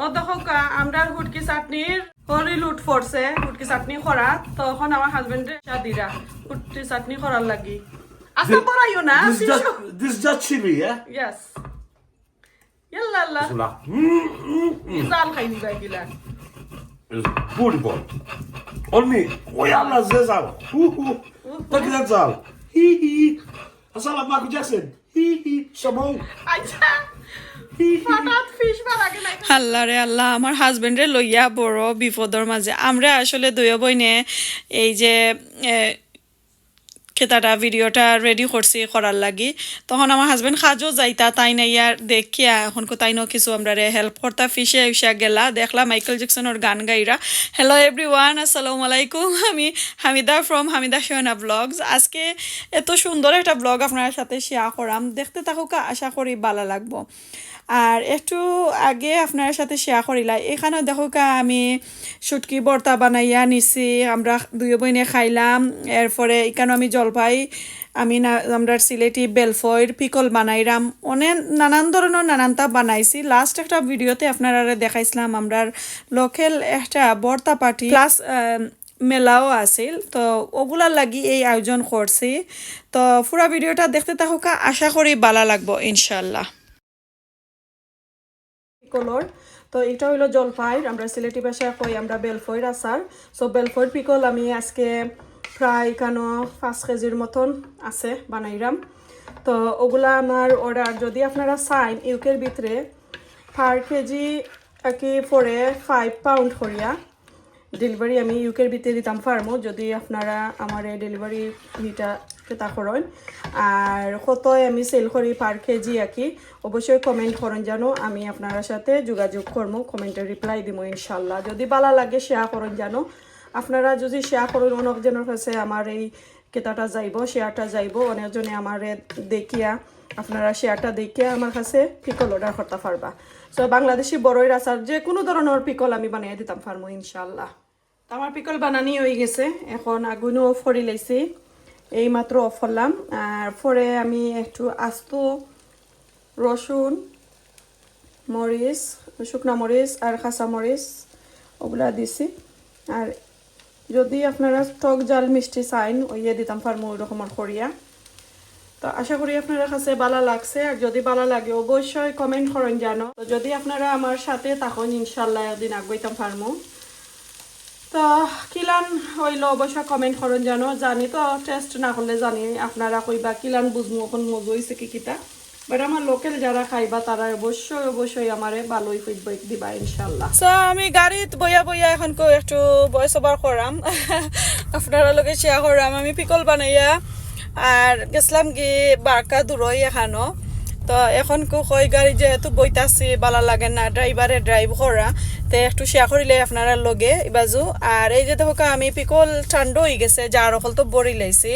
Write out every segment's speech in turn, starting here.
ও দেখো আমরা হুটকি চাটনির হরি লুট ফরছে হুটকি চাটনি করা তখন আমার হাজবেন্ডে দিরা হুটকি চাটনি করার লাগি আচ্ছা পড়াইও না This is just chili, yeah? Yes ইয়াল্লা আল্লাহ Bismillah. জাল খাই দিবা গিলা It's beautiful. Only, oh yalla zezal. Look at that zal. Hee hee. Assalamu alaikum Jackson. Hee hee. Shamon. আচ্ছা হঠাৎ ফিশ বানাগে নাই আল্লাহ রে আল্লাহ আমার হাজবেন্ডে লইয়া বড় বিপদর মাঝে আমরা আসলে দুই বইনে এই যে খেতাটা ভিডিওটা রেডি করছি করার লাগি তখন আমার হাজবেন্ড কাজও যাইতা তাই না ইয়ার দেখিয়া এখন তাই ন কিছু আমরা হেল্প করতা ফিসে উসা গেলা দেখলাম মাইকেল জ্যাকসনের গান গাইরা হ্যালো এভরিওয়ান আসসালামু আলাইকুম আমি হামিদা ফ্রম হামিদা সোহেনা ব্লগস আজকে এত সুন্দর একটা ব্লগ আপনার সাথে শেয়ার করাম দেখতে থাকুক আশা করি ভালো লাগবো আর একটু আগে আপনার সাথে শেয়ার করিলা এখানে দেখো আমি শুটকি ভর্তা বানাইয়া নিছি আমরা দুই বইনে খাইলাম এরপরে এখানে আমি জলপাই আমি আমরা সিলেটি বেলফয়ের পিকল বানাইলাম অনেক নানান ধরনের নানানটা বানাইছি লাস্ট একটা ভিডিওতে আপনারা দেখাইছিলাম আমরা লোকাল একটা ভর্তা পার্টি প্লাস মেলাও আছিল তো ওগুলার লাগি এই আয়োজন করছি তো পুরা ভিডিওটা দেখতে থাকুক আশা করি ভালো লাগবো ইনশাল্লাহ পিকলর তো এটা হইলো জলপাই আমরা সিলেটি ভাষায় কই আমরা বেলফয়ের আচার সো বেলফয়ের পিকল আমি আজকে প্রায় 5 কেজির মতন আছে বানাইরাম তো ওগুলা আমার অর্ডার যদি আপনারা চাইন ইউকের ভিতরে পার কেজি কি পরে 5 পাউন্ড করিয়া ডেলিভারি আমি ইউকের ভিতরে দিতাম পারমো যদি আপনারা আমার এই ডেলিভারি ইটা ক্রেতা করেন আর কত আমি সেল করি পার কেজি আকি অবশ্যই কমেন্ট করেন জানো আমি আপনারা সাথে যোগাযোগ করবো কমেন্টে রিপ্লাই দিব ইনশাল্লাহ যদি ভালো লাগে শেয়ার করেন জানো আপনারা যদি শেয়ার করেন অনেকজনের কাছে আমার এই ক্রেতাটা যাইব শেয়ারটা যাইব অনেকজনে আমার দেখিয়া আপনারা শেয়ারটা দেখিয়া আমার কাছে পিকল অর্ডার করতে পারবা সো বাংলাদেশি বড়ই আচার যে কোনো ধরনের পিকল আমি বানিয়ে দিতাম পারবো ইনশাল্লাহ আমার পিকল বানানি হয়ে গেছে এখন আগুনও অফ করে লাইছি এই মাত্র অফ করলাম আর পরে আমি একটু আস্ত রসুন মরিচ শুকনা মরিচ আর কাঁচা মরিচ ওগুলা দিছি আর যদি আপনারা টক জাল মিষ্টি চাইন ওইয়ে দিতাম পারবো ওই রকমের করিয়া তো আশা করি আপনারা কাছে ভালো লাগছে আর যদি ভালো লাগে অবশ্যই কমেন্ট করেন জানো তো যদি আপনারা আমার সাথে তখন ইনশাল্লাহ একদিন আগাইতাম পারবো তো কিলান হইলো অবশ্যই কমেন্ট করেন জানো জানি তো টেস্ট না করলে জানি আপনারা কইবা কিলান বুঝবো এখন মজা হয়েছে কি কিটা বাট আমার লোকাল যারা খাইবা তারা অবশ্যই অবশ্যই আমারে ভালোই ফিডব্যাক দিবা ইনশাল্লাহ সো আমি গাড়িত বইয়া বইয়া এখন একটু ভয়েস ওভার করাম আপনারা লগে শেয়ার করাম আমি পিকল বানাইয়া আর গেছিলাম কি বারকা দূরই এখানো তো এখন কই গাড়ি যেহেতু বইতাছি ভালো লাগে না ড্রাইভারে ড্রাইভ করা তো একটু শেয়ার করিলে আপনারা লগে ইবাজু আর এই যে দেখো আমি পিকল ঠান্ডা হয়ে গেছে যার অকল তো বড়ি লাইছি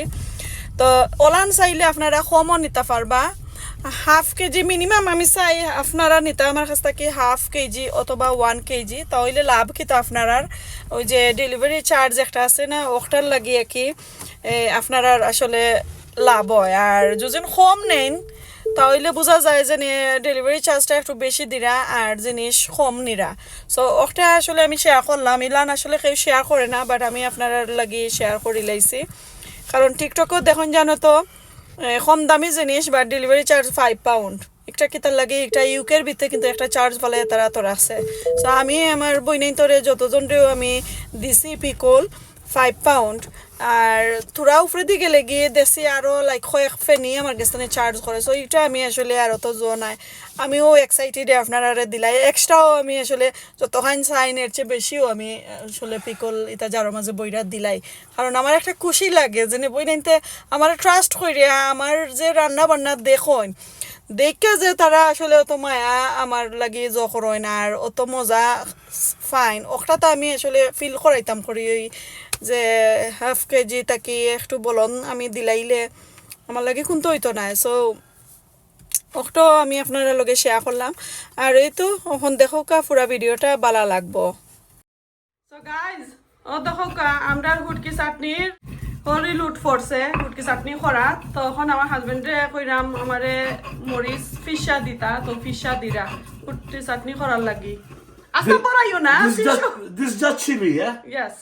তো ওলান চাইলে আপনারা কমও নিতে পারবা হাফ কেজি মিনিমাম আমি চাই আপনারা নিতে আমার কাছ থেকে হাফ কেজি অথবা 1 কেজি তাহলে লাভ কিন্তু আপনার ওই যে ডেলিভারি চার্জ একটা আছে না ওটার লাগিয়ে কি আপনারা আসলে লাভ হয় আর যদি কম নেন তাহলে বোঝা যায় যে ডেলিভারি চার্জটা একটু বেশি দিরা আর জিনিস কম নিরা সো ওটা আসলে আমি শেয়ার করলাম ইলান আসলে কেউ শেয়ার করে না বাট আমি আপনার লাগি শেয়ার করে লাইছি কারণ টিকটকও দেখুন জানো তো কম দামি জিনিস বা ডেলিভারি চার্জ 5 পাউন্ড একটা কিতার লাগে একটা ইউকের ভিতরে কিন্তু একটা চার্জ ফলে তারা তো রাখছে সো আমি আমার বইনাইতরে যতজনরেও আমি দিছি পিকল 5 পাউন্ড আর তোরা উপরে দিকে লেগে দেশি আরও লাইক কয়েক ফেনি আমার গেস্তানে চার্জ করে সো এটা আমি আসলে আর অত জো নাই আমিও এক্সাইটেড আপনারা দিলাই এক্সট্রাও আমি আসলে যতখান চাইন এর চেয়ে বেশিও আমি আসলে পিকল এটা যার মাঝে বইরা দিলাই কারণ আমার একটা খুশি লাগে যে বই নাইতে আমার ট্রাস্ট করিয়া আমার যে রান্না বান্না দেখুন দেখে যে তারা আসলে অত মায়া আমার লাগে জখরয় না আর অত মজা ফাইন ওটা তো আমি আসলে ফিল করাইতাম করি যে হাফ কেজি তাকি একটু বলন আমি দিলাইলে আমার লাগে কিন্তু হইতো না সো ওটা আমি আপনারা লগে শেয়ার করলাম আর এই তো এখন দেখো পুরা ভিডিওটা ভালো লাগবো সো গাইজ ও দেখো আমরা হুটকি চাটনির হরি লুট ফরছে হুটকি চাটনি করা তখন আমার হাজবেন্ডে কইরাম আমারে মরিচ ফিসা দিতা তো ফিসা দিরা হুটকি চাটনি করার লাগি Asta borayo na. This is just chili, yeah? Yes.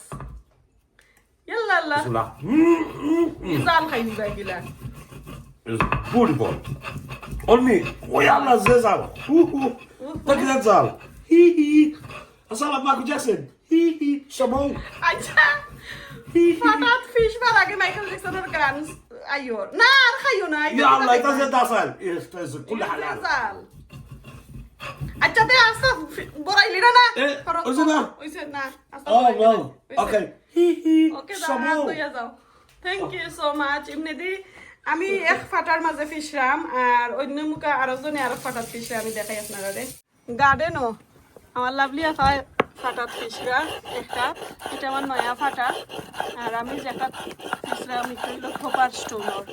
Yalla la. Bismillah. Izal khayni bagila. It's beautiful. Only, oyala zezal. Look at that zal. Hee hee. Asala Michael Jackson. Hee hee. Shamon. Acha. Fatat fish balage Michael Jackson or gan ayor. Na khayo na. Ya Allah, that's it, that's all. Yes, that's it. كل حلال. Izal. Acha te asta boraylira na. Oise na? Oise na. Asta Oh, boraylira. no. Okay. Hee hee. Okay, দাঁড়াও তুইয়া যাও। Thank you so much এমনিদি আমি এক ফাটার মাঝে ফিশরাম আর অন্য মুখে আরেকজনে আরেক ফাটার ফিশরা আমি দেখাই আপনারা রে গার্ডেনও আমার লাভলি আফায় ফাটার ফিশরা একটা এটা আমার নয়া ফাটা আর আমি যেটা ফিশরা আমি কইলো খোপার স্টোনর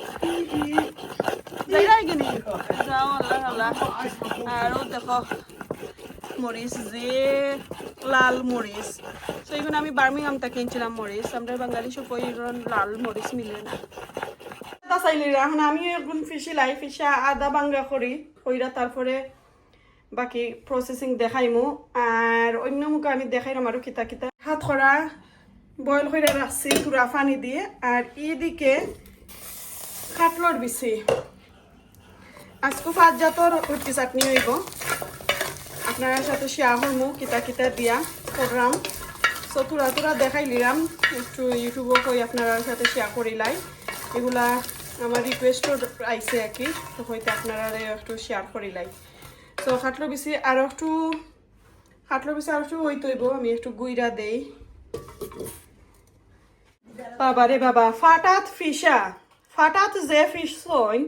যাইরাই গিনি যাও আল্লাহ আল্লাহ আর ও দেখো মরিচ যে লাল মরিচ তো এগুলো আমি বার্মিংহাম থেকে কিনছিলাম মরিচ আমরা বাঙালি সবাই লাল মরিচ মিলে না চাইলে এখন আমি এখন ফিশিলাই ফিশা আদা বাংলা করি কইরা তারপরে বাকি প্রসেসিং দেখাইমু আর অন্য মুখে আমি দেখাইলাম আরো কিতা কিতা হাত করা বয়েল করে রাখছি পুরা পানি দিয়ে আর এদিকে কাটলর বিছি আজকে পাঁচ জাতর উঠতি চাটনি হইব আপনার সাথে শেয়ার করবো কিতা কিতা দিয়া প্রোগ্রাম সো তুরা তুরা দেখাই লিলাম একটু ইউটিউবও কই আপনার সাথে শেয়ার করিলাই এগুলা আমার রিকোয়েস্টও আইসে আর কি তো হয়তো আপনারা একটু শেয়ার করিলাই সো খাটলো বেশি আর একটু ওই তৈব আমি একটু গুইরা দেই বাবা রে বাবা ফাটাত যে ফিশ সইন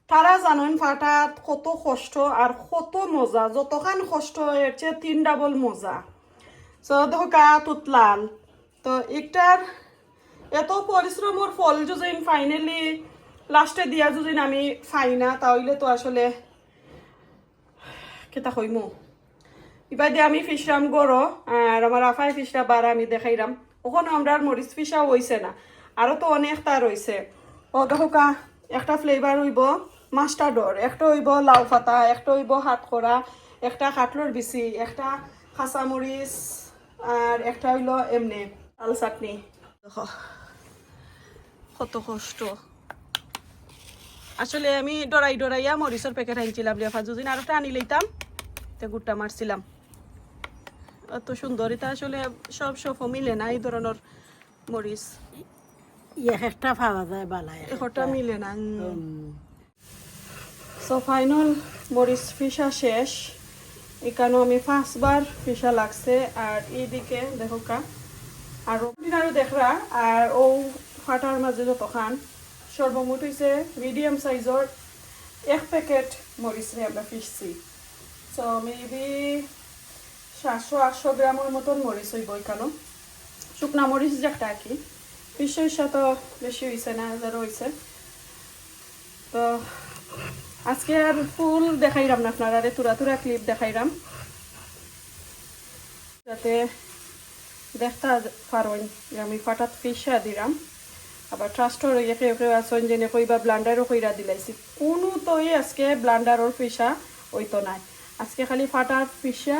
তারা জানেন ফাটাত কত কষ্ট আর কত মজা যতখান কষ্ট এর চেয়ে 3 ডাবল মজা সো দেখো কাতুত লাল তো একটার এত পরিশ্রমের ফল যদি ফাইনালি লাস্টে দিয়া যদি আমি পাই না তাহলে তো আসলে কেতা কইমু এবার দিয়ে আমি ফিশরাম গড়ো আর আমার আফাই ফিশরা বার আমি দেখাইলাম ওখানে আমরা আর মরিচ ফিশা হইছে না আরো তো অনেক তা রয়েছে ও দেখো একটা ফ্লেভার হইব মাস্টার্ডর একটা হইব লাউ পাতা একটা হইব হাত করা একটা কাটলর বিচি একটা খাসা মরিচ আর একটা হইল এমনি আল চাটনি দেখো কত কষ্ট আসলে আমি ডরাইয়া মরিচের প্যাকেট আনছিলাম রেফা দুদিন আর একটা আনি লইতাম তে গুট্টা মারছিলাম এত সুন্দর এটা আসলে সব মিলে না এই ধরনের মরিচ একটা পাওয়া যায় বালা একটা মিলে না সো ফাইনাল মরিচ ফিশা শেষ এখানে আমি 5 বার ফিশা লাগছে আর এইদিকে দেখো আরো দেখরা আর ও ফাটার মাঝে যতখান সর্বমোট হয়েছে মিডিয়াম সাইজর 1 প্যাকেট মরিচ আমরা ফিশছি সো মেবি 700-800 গ্রামের মতন মরিচ হইব এখানে শুকনা মরিচ যেটা আর কি ফিশের সাথে বেশি হয়েছে না যারা হয়েছে তো আজকে আর ফুল দেখাইলাম না আপনারা তুরা ক্লিপ দেখাইলাম যাতে দেখতে পারেন যে আমি ফাটাত ফিশা দিলাম আবার ট্রাস্টর কেউ আছেন যে কইবা ব্লান্ডারও কইরা দিলাইছি কোনো তোই আজকে ব্লান্ডারর ফিশা ওইতো নাই আজকে খালি ফাটার ফিশা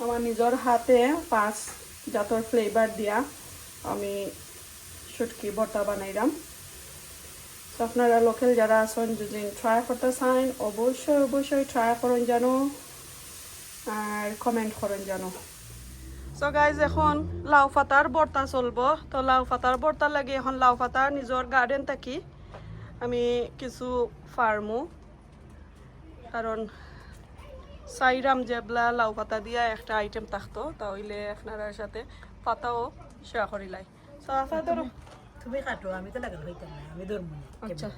আমার নিজের হাতে 5 জাতর ফ্লেভার দিয়া আমি শুটকি বটা বানাইলাম তো আপনারা লোকাল যারা আছেন যদি ট্রাই করতে চান অবশ্যই ট্রাই করেন জানো আর কমেন্ট করেন জানো সো গাইজ এখন লাউ পাতার বর্তা চলবো তো লাউ পাতার বর্তা লাগে এখন লাউ পাতার নিজের গার্ডেন থাকি আমি কিছু ফার্মো কারণ সাইরাম জেবলা লাউ পাতা দিয়া একটা আইটেম থাকতো তাহলে আপনার সাথে পাতাও শেয়ার করিলাই সো আফা ধরো তুমি কাটো আমি তো লাগাল হইতাম না আমি ধরবো আচ্ছা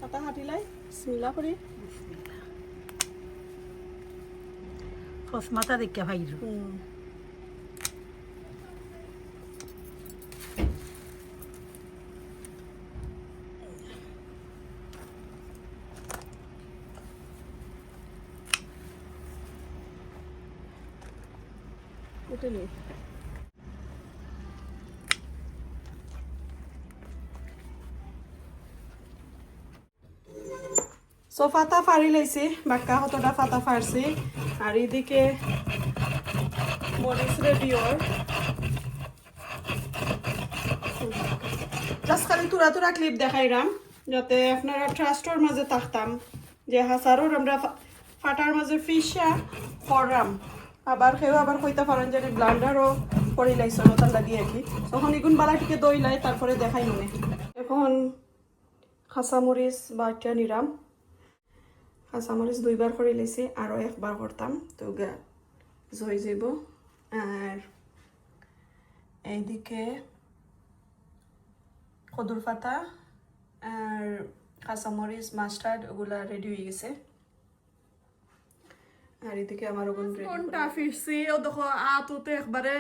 পাতা হাঁটিলাই বিসমিল্লাহ করি ফস মাথা দেখে ভাইরু উঠেনি সো পাতা ফাড়ি লাইছি বাক্কা কতটা পাতা ফাড়ছি আর এদিকে মরিচ রেডি হয় জাস্ট খালি তুরা তুরা ক্লিপ দেখাইলাম যাতে আপনারা ট্রাস্টর মাঝে থাকতাম যে হাসারোর আমরা ফাটার মাঝে ফিশা করলাম আবার খেয়েও আবার কইতে পারেন যে ব্লান্ডারও করে লাইছ নতার লাগিয়ে আর কি তখন এগুন বালাটিকে দই লাই তারপরে দেখাই মনে এখন কাঁচামরিচ বাটা নিলাম কাঁচামরিচ 2বার করে লাইছি আরও 1বার করতাম তো হয়ে যাব আর এইদিকে কদুর পাতা আর কাঁচামরিচ মাস্টার্ড ওগুলা রেডি হয়ে গেছে আর এদিকে আমার ওগুন কোনটা ফিরছি ও দেখো আতুতে একবারে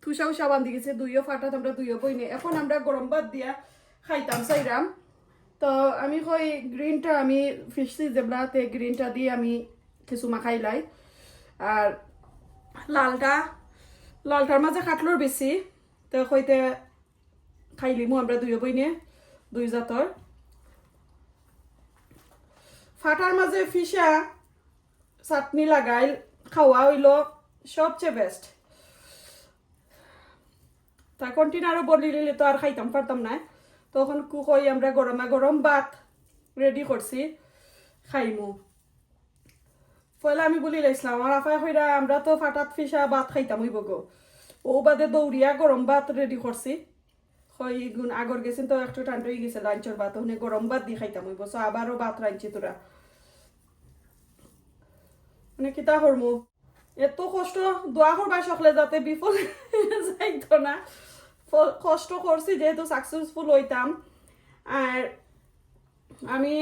থুসা উসা বান্ধি গেছে দুইও ফাটাত আমরা দুইও বইনি এখন আমরা গরম ভাত দিয়া খাইতাম চাইরাম তো আমি কই গ্রিনটা আমি ফিরছি যেবলাতে গ্রিনটা দিয়ে আমি কিছু মাখাই লাই আর লালটার মাঝে কাটলোর বেশি তো কইতে খাইলিমু আমরা দুইও বইনে 2 জাতর ফাটার মাঝে ফিশা চাটনি লাগাই খাওয়া হইল সবচেয়ে বেস্ট তা কন্টিনিউ আরো বলি নিলে তো আর খাইতাম পারতাম না তখন কই আমরা গরমা গরম ভাত রেডি করছি খাইমু পয়লা আমি বলি লাইছিলাম আমার আফাই কইরা আমরা তো ফাটাত ফিশা ভাত খাইতাম হইব গো ও বাদে দৌড়িয়া গরম ভাত রেডি করছি কই গুণ আগর গেছেন তো একটু টান হয়ে গেছে লাঞ্চের ভাত ওখানে গরম ভাত দিয়ে খাইতাম হইব সো আবারও ভাত রাঁধছি তোরা মানে কিতা করমু এত কষ্ট দোয়া করবা সকলে যাতে বিফল যাইতো না কষ্ট করছি যেহেতু সাকসেসফুল হইতাম আর আমি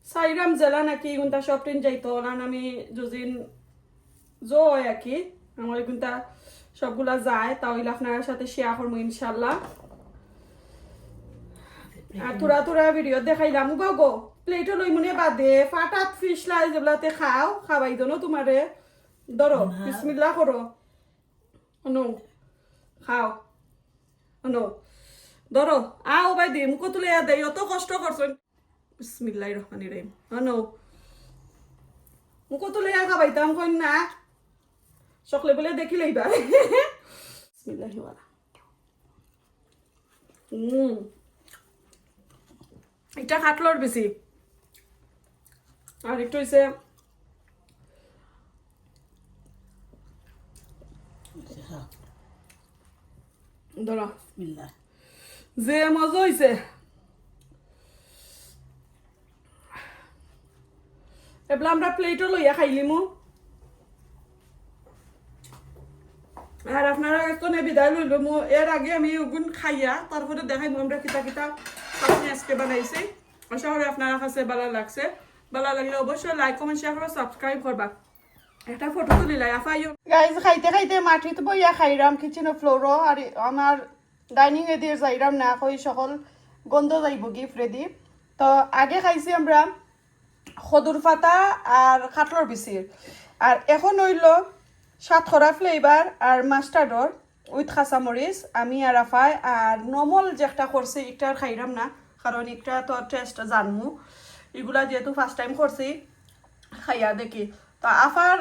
সাইরাম জেলা নাকি গুনটা সব ট্রেন যাইতো না আমি যদিন জয় আর কি আমার গুনটা সবগুলা যায় তাহলে আপনার সাথে শেয়ার করবো ইনশাল্লাহ আর তোরা ভিডিও দেখাইলাম গো প্লেটও লই মনে বাদে ফাটাত ফিশ লাই যেগুলাতে খাওয়াই দো তোমারে ধরো বিসমিল্লাহ করো নো খাও নো ধরো আও বাই দি মুখ তুলে দে অত কষ্ট করছো বিসমিল্লাহির রহমানির রহিম নো মুখ তুলে খাবাইতাম কই না সকলে বলে দেখিলেই বা বিসমিল্লাহি ওয়ালা এটা কাটলোর বেশি আর একটু হইছে ধরো যে মজা হইছে এবলা আমরা প্লেটও লইয়া খাইলিমু আর আপনারা তো বিদায় লইল এর আগে আমি ওগুন খাইয়া তারপরে দেখাইমু আমরা কিতা কিতা আজকে বানাইছি আশা করি আপনার কাছে ভালো লাগছে ভালো লাগলে অবশ্যই লাইক কমেন্ট শেয়ার করবা সাবস্ক্রাইব করবা একটা ফটো তুলি লাই আফাইও গাইজ খাইতে খাইতে মাটিত বইয়া খাইরাম কিচেনের ফ্লোরও আর আমার ডাইনিং এ দিয়ে যাইরাম না কই সকল গন্ধ যাইব গিফট রেডি তো আগে খাইছি আমরা খদুর পাতা আর খাটলর বিচির আর এখন হইল সাতখরা ফ্লেভার আর মাস্টার্ডর উইথ কাঁচামরিচ আমি আর আফাই আর নর্মাল যে একটা করছি একটা আর খাইরাম না কারণ একটা তো টেস্ট জানমু এগুলা যেহেতু ফার্স্ট টাইম করছি খাইয়া দেখি তো আফার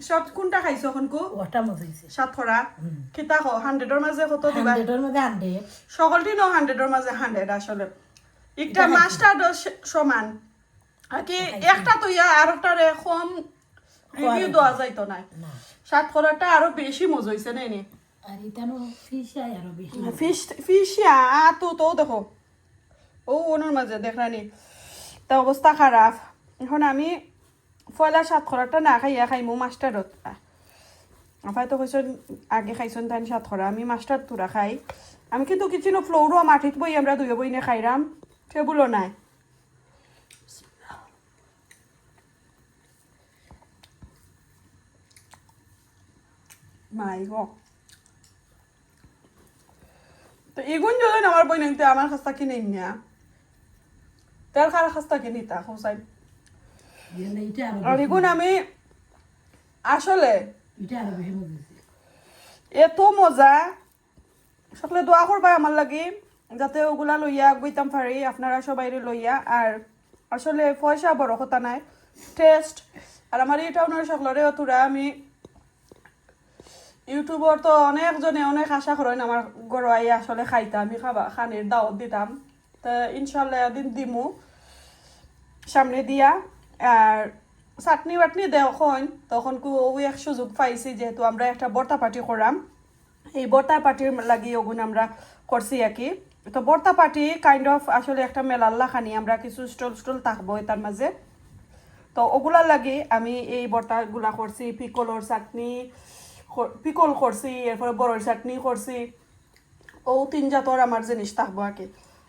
সব কোনটা খাইছো এখন কো ওটা মজা হইছে সাতখরা কিতা কো 100 মাঝে কত দিবা 100 মধ্যে 100 সকলটি ন 100 মাঝে 100 আসলে একটা মাস্টার্ড সমান আর কি একটা তো ইয়া আর একটারে কম রিভিউ দেওয়া যাইতো না সাতখরাটা আরো বেশি মজা হইছে না নি আর ইতানো ফিশাই আরো বেশি ফিশিয়া তো দেখো ও ওনার মাঝে দেখরানি তা অবস্থা খারাপ এখন আমি ফয়লা সাতখরাটা না খাইয়া খাইমু মাস্টারত আপাই তো কইছেন আগে খাইছেন তাই সাতখরা আমি মাস্টার তুরা খাই আমি কিন্তু কিচেন ফ্লোরও মাটিত বই আমরা দুই বইনে খাইরাম টেবুলও নাই মাই গো তো এগুন যদি আমার বই নিতে আমার খাস্তা কিনে নিয়া তার খার খাস্তা কিনি তা হোসাই আর এগুন আমি আসলে এত মজা সকলে দোয়া করবা আমার লাগি যাতে ওগুলা লইয়া বইতাম পারি আপনারা সবাই লইয়া আর আসলে পয়সা বড় কথা নাই টেস্ট আর আমার এই টাউনের সকলরে অতুরা আমি ইউটিউবর তো অনেকজনে অনেক আশা করেন আমার গরু আইয়া আসলে খাইতাম আমি খানের দাওয়াত দিতাম তা ইনশাল্লাহ একদিন দিমু সামনে দিয়া আর চাটনি বাটনি দেখন তখন ওই এক সুযোগ পাইছি যেহেতু আমরা একটা বর্তা পার্টি করাম এই বর্তা পার্টির লাগি ওগুন আমরা করছি আর কি তো বর্তা পার্টি কাইন্ড অফ আসলে একটা মেলাল্লা খানি আমরা কিছু স্টল থাকবো তার মাঝে তো ওগুলার লাগে আমি এই বর্তাগুলা করছি পিকলর চাটনি পিকল করছি এরপরে বড়ের চাটনি করছি ও 3 জাতর আমার জিনিস থাকবো আর কি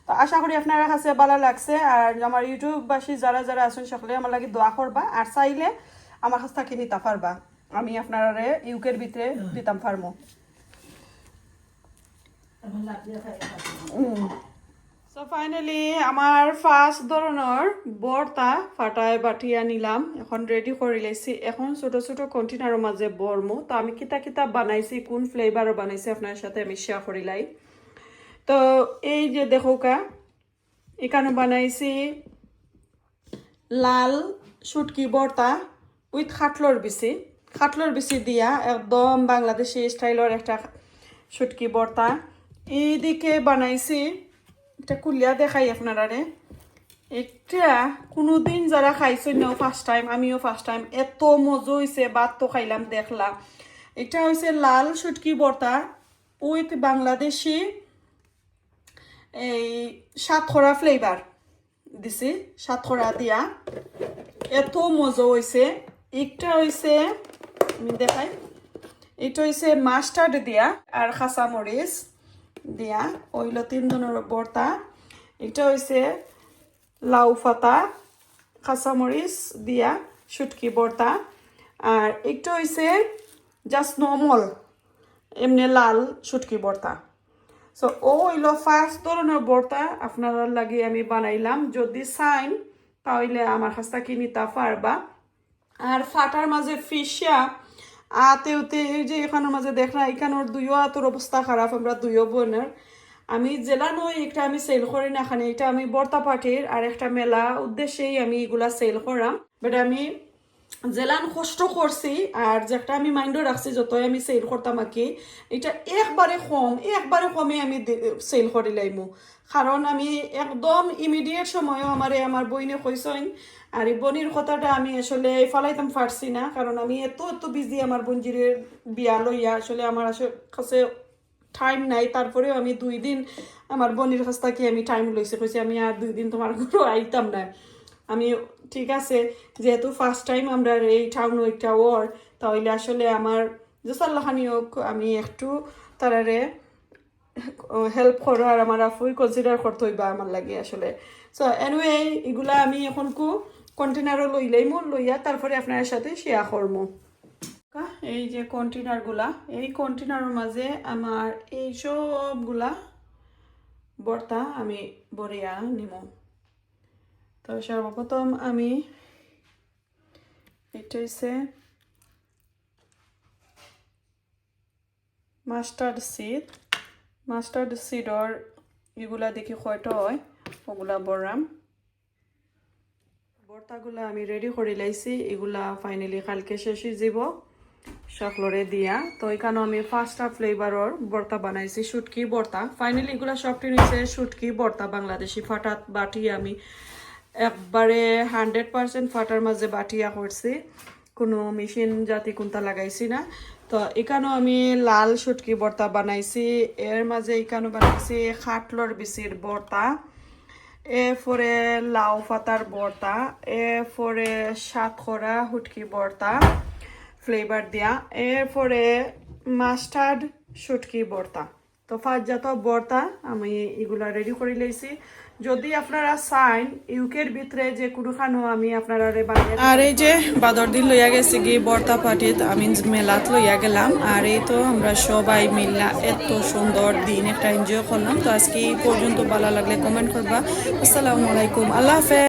তো আশা করি আপনারা কাছে ভালো লাগছে আর আমার ইউটিউববাসী যারা যারা আছেন সকলে আমার লাগে দোয়া করবা আর চাইলে আমার কাছ থেকে নিতে পারবা আমি আপনারা ইউকের ভিতরে দিতাম পারবো সো ফাইনালি আমার ফার্স্ট ধরনের বর্তা ফাটায় বাটিয়া নিলাম এখন রেডি করে লাইছি এখন ছোট ছোট কন্টেনারের মাঝে বরমু তো আমি কিতা কিতা বানাইছি কোন ফ্লেভারও বানাইছি আপনার সাথে আমি শেয়ার করিলাই তো এই যে দেখোকা এখানে বানাইছি লাল শুটকি বর্তা উইথ খাটলর বিচি দিয়া একদম বাংলাদেশি স্টাইলের একটা শুটকি বর্তা এইদিকে বানাইছি এটা কুলিয়া দেখাই আপনারা একটা কোনোদিন যারা খাইছেন না ফার্স্ট টাইম আমিও ফার্স্ট টাইম এত মজা হয়েছে ভাত তো খাইলাম দেখলাম এটা হয়েছে লাল শুটকি বর্তা উইথ বাংলাদেশি এই সাতখরা ফ্লেভার দিছি সাতখরা দিয়া এত মজা হয়েছে একটা হয়েছে আমি দেখাই এটা হয়েছে মাস্টার্ড দিয়া আর খাসা মরিচ দিয়া ওইল 3 ধরনের বর্তা এটা হয়েছে লাউ পাতা কাঁচামরিচ দিয়া শুটকি বর্তা আর একটা হয়েছে জাস্ট নর্মাল এমনি লাল শুটকি বর্তা সো ও হইল ফার্স্ট ধরনের বর্তা আপনারা লাগে আমি বানাইলাম যদি চাইন তাহলে আমার কাছ থেকে নিতে পারবা আর ফাটার মাঝে ফিশা আতে উতে এই যে এখানের মাঝে দেখ না এখানোর দুইও আতর অবস্থা খারাপ আমরা দুইও বোনের আমি জেলা নই একটা আমি সেল করি না এখানে এটা আমি বর্তা পার্টির আর একটা মেলা উদ্দেশ্যেই আমি এগুলা সেল করাম বাট আমি জেলান কষ্ট করছি আর যেটা আমি মাইন্ডও রাখছি যতই আমি সেল করতাম আর কি এটা একবারে কমে আমি সেল করি লাইমু কারণ আমি একদম ইমিডিয়েট সময়ও আমার বইনে কইসইন আর এই বনির কথাটা আমি আসলে ফালাইতাম পারছি না কারণ আমি এত বিজি আমার বঞ্জিরের বিয়া লইয়া আসলে আমার কাছে টাইম নাই তারপরেও আমি 2 দিন আমার বোনের কাছ থেকে আমি টাইম লইছি কইছি আমি আর 2 দিন তোমার ঘরে আইতাম না আমি ঠিক আছে যেহেতু ফার্স্ট টাইম আমরা এই টাউন একটা ওর তাহলে আসলে আমার জসাল্লাহানি হোক আমি একটু তারারে হেল্প করো আর আমার আফুই কনসিডার করতে হইবা আমার লাগে আসলে সো এনিওয়ে এগুলা আমি এখন কন্টেনারও লইয়া তারপরে আপনার সাথে শেয়ার করবো এই যে কন্টেনারগুলা এই কন্টেনারের মাঝে আমার এই সবগুলা বর্তা আমি বরিয়া নিব তো সর্বপ্রথম আমি এটা হচ্ছে মাস্টার্ড সিডর এগুলা দেখি কয়টা হয় ওগুলা বরাম বর্তাগুলা আমি রেডি করে লাইছি এগুলা ফাইনালি কালকে শেষ হয়ে যাব সকলরে দিয়া তো এখানে আমি 5টা ফ্লেভারের বর্তা বানাইছি শুটকি বর্তা ফাইনালি এগুলা সবটি নিচে শুটকি বর্তা বাংলাদেশি ফাটাত বাটি আমি একবারে 100% ফাটার মাঝে বাটিয়া করছি কোনো মেশিন জাতি কোনটা লাগাইছি না তো এখানেও আমি লাল শুটকি বর্তা বানাইছি এর মাঝে এখানে বানাইছি খাটলর বিচির বর্তা এরপরে লাউ পাতার বর্তা এরপরে সাতখরা হুটকি বর্তা ফ্লেভার দিয়া এরপরে মাস্টার্ড শুটকি বর্তা তো 5 জাত বর্তা আমি এগুলা রেডি করে লইছি যদি আপনারা চাইন ইউকের ভিতরে যে কোনোখানো আমি আপনারা বানিয়ে আর এই যে বাদর দিন লইয়া গেছি গিয়ে বর্তা পার্টিত আমি মেলাত লইয়া গেলাম আর এই তো আমরা সবাই মিললা এত সুন্দর দিন একটা এনজয় করলাম তো আজকে এই পর্যন্ত ভালো লাগলে কমেন্ট করবা আসসালামু আলাইকুম আল্লাহ হাফেজ।